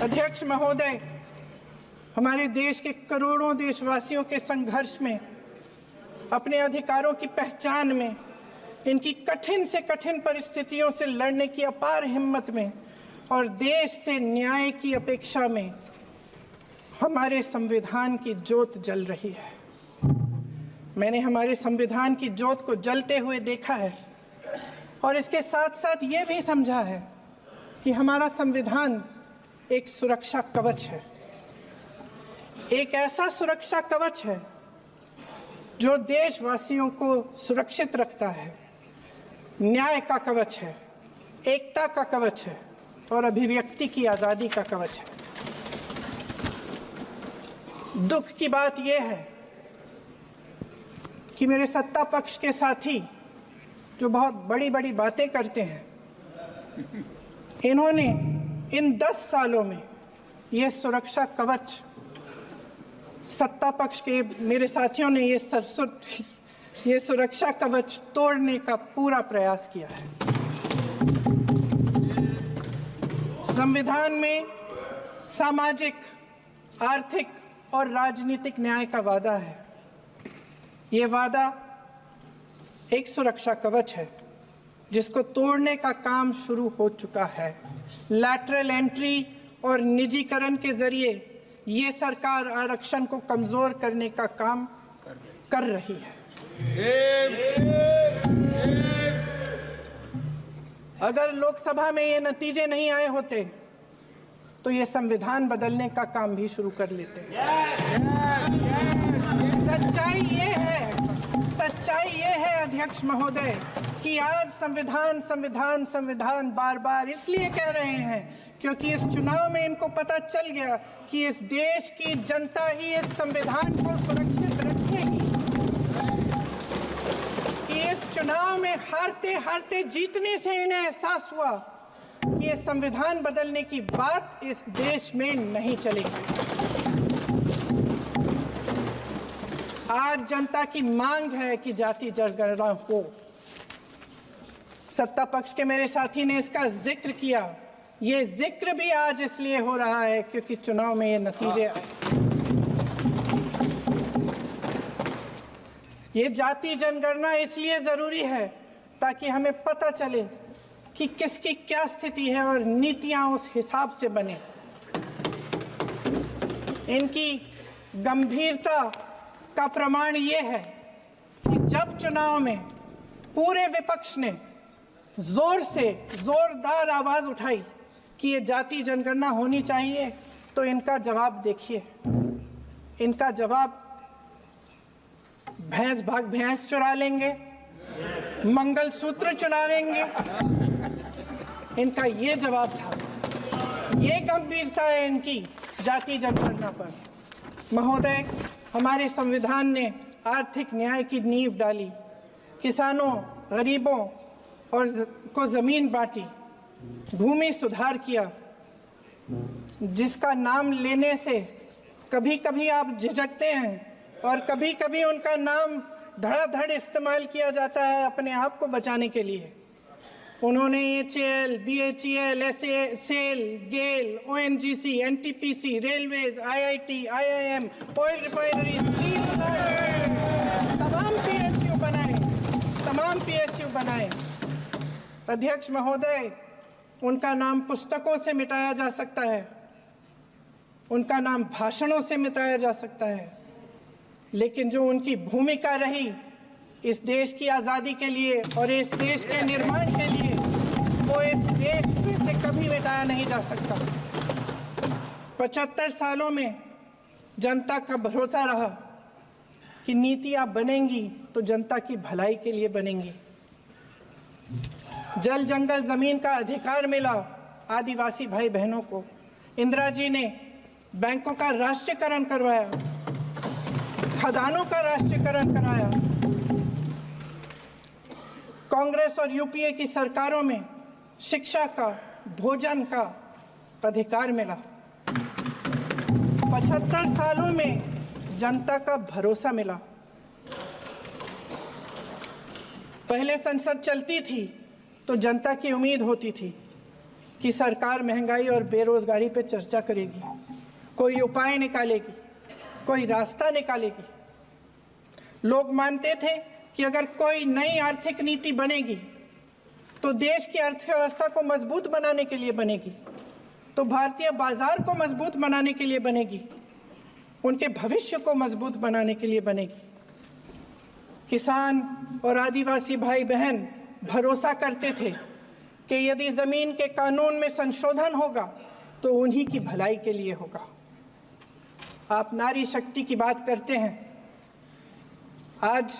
अध्यक्ष महोदय, हमारे देश के करोड़ों देशवासियों के संघर्ष में, अपने अधिकारों की पहचान में, इनकी कठिन से कठिन परिस्थितियों से लड़ने की अपार हिम्मत में और देश से न्याय की अपेक्षा में हमारे संविधान की ज्योत जल रही है। मैंने हमारे संविधान की ज्योत को जलते हुए देखा है और इसके साथ साथ ये भी समझा है कि हमारा संविधान एक सुरक्षा कवच है, एक ऐसा सुरक्षा कवच है जो देशवासियों को सुरक्षित रखता है, न्याय का कवच है, एकता का कवच है और अभिव्यक्ति की आज़ादी का कवच है। दुख की बात यह है कि मेरे सत्ता पक्ष के साथी जो बहुत बड़ी बड़ी बातें करते हैं, इन्होंने इन 10 सालों में ये सुरक्षा कवच, सत्ता पक्ष के मेरे साथियों ने ये सुरक्षा कवच तोड़ने का पूरा प्रयास किया है। संविधान में सामाजिक, आर्थिक और राजनीतिक न्याय का वादा है। ये वादा एक सुरक्षा कवच है जिसको तोड़ने का काम शुरू हो चुका है। लैटरल एंट्री और निजीकरण के जरिए ये सरकार आरक्षण को कमजोर करने का काम कर रही है। अगर लोकसभा में ये नतीजे नहीं आए होते तो ये संविधान बदलने का काम भी शुरू कर लेते। सच्चाई ये है अध्यक्ष महोदय कि आज संविधान बार बार इसलिए कह रहे हैं क्योंकि इस चुनाव में इनको पता चल गया कि इस देश की जनता ही इस संविधान को सुरक्षित रखेगी, कि इस चुनाव में हारते हारते जीतने से इन्हें एहसास हुआ कि ये संविधान बदलने की बात इस देश में नहीं चलेगी। आज जनता की मांग है कि जाति जनगणना हो। सत्ता पक्ष के मेरे साथी ने इसका जिक्र किया। ये जिक्र भी आज इसलिए हो रहा है क्योंकि चुनाव में ये नतीजे आए। ये जाति जनगणना इसलिए जरूरी है ताकि हमें पता चले कि किसकी क्या स्थिति है और नीतियां उस हिसाब से बने। इनकी गंभीरता का प्रमाण ये है कि जब चुनाव में पूरे विपक्ष ने जोरदार आवाज उठाई कि ये जाति जनगणना होनी चाहिए, तो इनका जवाब देखिए। इनका जवाब भैंस भाग भैंस चुरा लेंगे, मंगलसूत्र चुरा लेंगे, इनका ये जवाब था। ये गंभीरता है इनकी जाति जनगणना पर। महोदय, हमारे संविधान ने आर्थिक न्याय की नींव डाली, किसानों, गरीबों और को जमीन बांटी, भूमि सुधार किया, जिसका नाम लेने से कभी कभी आप झिझकते हैं और कभी कभी उनका नाम धड़ाधड़ इस्तेमाल किया जाता है अपने आप को बचाने के लिए। उन्होंने HAL, BHEL, SAIL, GAIL, ONGC, NTPC, railways, IIT, IIM, oil refineries, तमाम PSU बनाए। अध्यक्ष महोदय, उनका नाम पुस्तकों से मिटाया जा सकता है, उनका नाम भाषणों से मिटाया जा सकता है, लेकिन जो उनकी भूमिका रही इस देश की आज़ादी के लिए और इस देश के निर्माण के लिए, वो इस देश में से कभी मिटाया नहीं जा सकता। 75 सालों में जनता का भरोसा रहा कि नीतियां बनेंगी तो जनता की भलाई के लिए बनेंगी। जल जंगल जमीन का अधिकार मिला आदिवासी भाई बहनों को। इंदिरा जी ने बैंकों का राष्ट्रीयकरण करवाया, खदानों का राष्ट्रीयकरण कराया। कांग्रेस और यूपीए की सरकारों में शिक्षा का, भोजन का अधिकार मिला। 75 सालों में जनता का भरोसा मिला। पहले संसद चलती थी तो जनता की उम्मीद होती थी कि सरकार महंगाई और बेरोजगारी पर चर्चा करेगी, कोई उपाय निकालेगी, कोई रास्ता निकालेगी। लोग मानते थे कि अगर कोई नई आर्थिक नीति बनेगी तो देश की अर्थव्यवस्था को मजबूत बनाने के लिए बनेगी, तो भारतीय बाजार को मजबूत बनाने के लिए बनेगी, उनके भविष्य को मजबूत बनाने के लिए बनेगी। किसान और आदिवासी भाई बहन भरोसा करते थे कि यदि जमीन के कानून में संशोधन होगा तो उन्हीं की भलाई के लिए होगा। आप नारी शक्ति की बात करते हैं। आज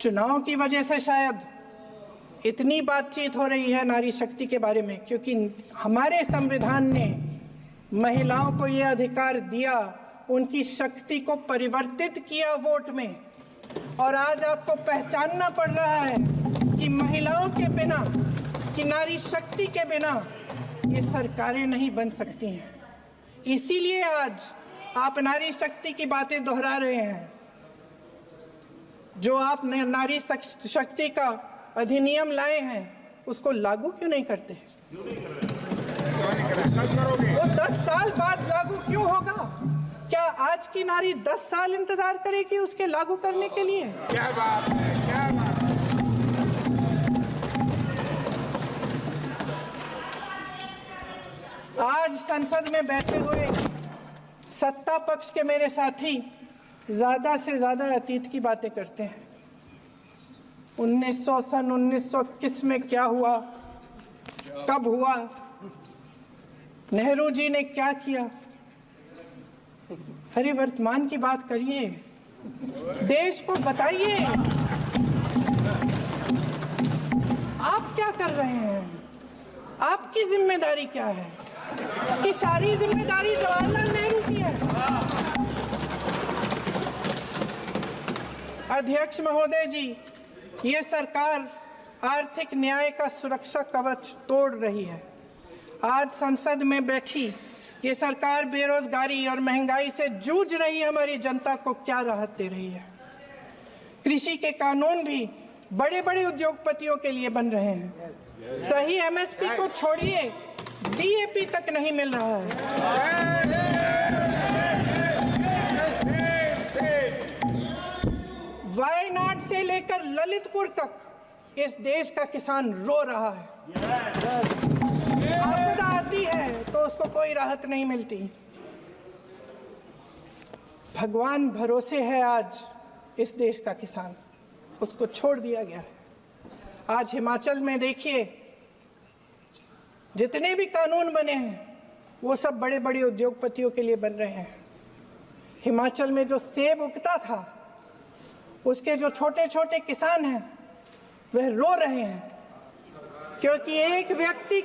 चुनाव की वजह से शायद इतनी बातचीत हो रही है नारी शक्ति के बारे में, क्योंकि हमारे संविधान ने महिलाओं को ये अधिकार दिया, उनकी शक्ति को परिवर्तित किया वोट में। और आज आपको पहचानना पड़ रहा है कि महिलाओं के बिना, कि नारी शक्ति के बिना ये सरकारें नहीं बन सकती हैं। इसीलिए आज आप नारी शक्ति की बातें दोहरा रहे हैं। जो आप नारी शक्ति का अधिनियम लाए हैं उसको लागू क्यों नहीं करते? वो 10 साल बाद लागू क्यों होगा? क्या आज की नारी 10 साल इंतजार करेगी उसके लागू करने के लिए? क्या बात है, क्या बात है। आज संसद में बैठे हुए सत्ता पक्ष के मेरे साथी ज्यादा से ज्यादा अतीत की बातें करते हैं। 1921 में क्या हुआ, कब हुआ, नेहरू जी ने क्या किया। अरे वर्तमान की बात करिए, देश को बताइए आप क्या कर रहे हैं, आपकी जिम्मेदारी क्या है? कि सारी जिम्मेदारी जवाहरलाल नेहरू की है। अध्यक्ष महोदय जी, ये सरकार आर्थिक न्याय का सुरक्षा कवच तोड़ रही है। आज संसद में बैठी ये सरकार बेरोजगारी और महंगाई से जूझ रही हमारी जनता को क्या राहत दे रही है। कृषि के कानून भी बड़े बड़े उद्योगपतियों के लिए बन रहे हैं। सही एमएसपी को छोड़िए, डीएपी तक नहीं मिल रहा है। वायनाड से लेकर ललितपुर तक इस देश का किसान रो रहा है। आपदा आती है तो उसको कोई राहत नहीं मिलती। भगवान भरोसे है आज इस देश का किसान, उसको छोड़ दिया गया है। आज हिमाचल में देखिए, जितने भी कानून बने हैं वो सब बड़े बड़े उद्योगपतियों के लिए बन रहे हैं। हिमाचल में जो सेब उगता था उसके जो छोटे छोटे किसान हैं वह रो रहे हैं, क्योंकि एक व्यक्ति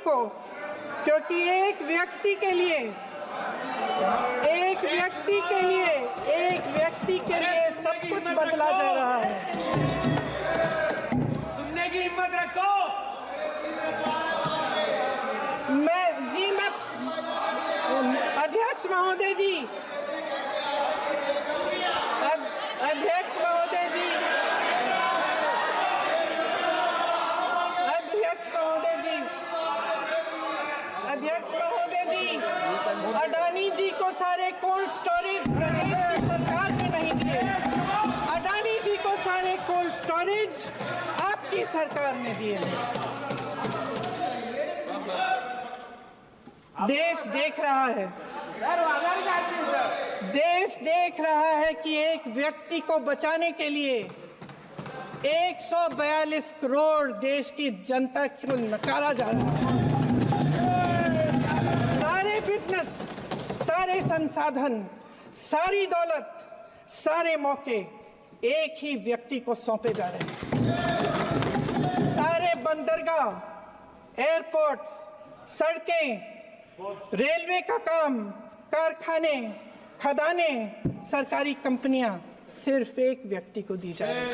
के लिए सब कुछ बदला जा रहा है। सुनने की हिम्मत रखो। अध्यक्ष महोदय जी, अध्यक्ष महोदय जी, अडानी जी को सारे कोल्ड स्टोरेज प्रदेश की सरकार ने नहीं दिए। अडानी जी को सारे कोल्ड स्टोरेज आपकी सरकार ने दिए। देश देख रहा है कि एक व्यक्ति को बचाने के लिए 142 करोड़ देश की जनता को नकारा जा रहा है। सारे बिजनेस, सारे संसाधन, सारी दौलत, सारे मौके एक ही व्यक्ति को सौंपे जा रहे हैं। सारे बंदरगाह, एयरपोर्ट्स, सड़कें, रेलवे का काम, कारखाने, खदानें, सरकारी कंपनियां सिर्फ एक व्यक्ति को दी जा रही है।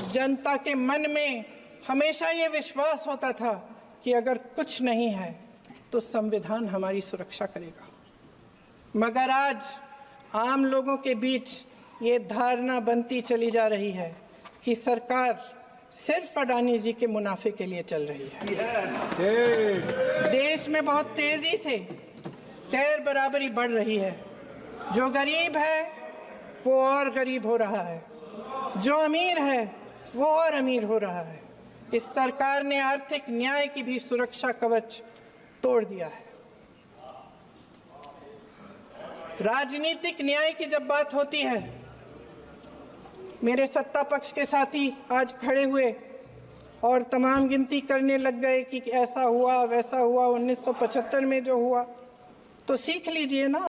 जनता के मन में हमेशा ये विश्वास होता था कि अगर कुछ नहीं है तो संविधान हमारी सुरक्षा करेगा, मगर आज आम लोगों के बीच ये धारणा बनती चली जा रही है कि सरकार सिर्फ अडानी जी के मुनाफे के लिए चल रही है। देश में बहुत तेजी से गैर बराबरी बढ़ रही है। जो गरीब है वो और गरीब हो रहा है, जो अमीर है वो और अमीर हो रहा है। इस सरकार ने आर्थिक न्याय की भी सुरक्षा कवच तोड़ दिया है। राजनीतिक न्याय की जब बात होती है, मेरे सत्ता पक्ष के साथी आज खड़े हुए और तमाम गिनती करने लग गए कि ऐसा हुआ वैसा हुआ 1975 में जो हुआ, तो सीख लीजिए ना।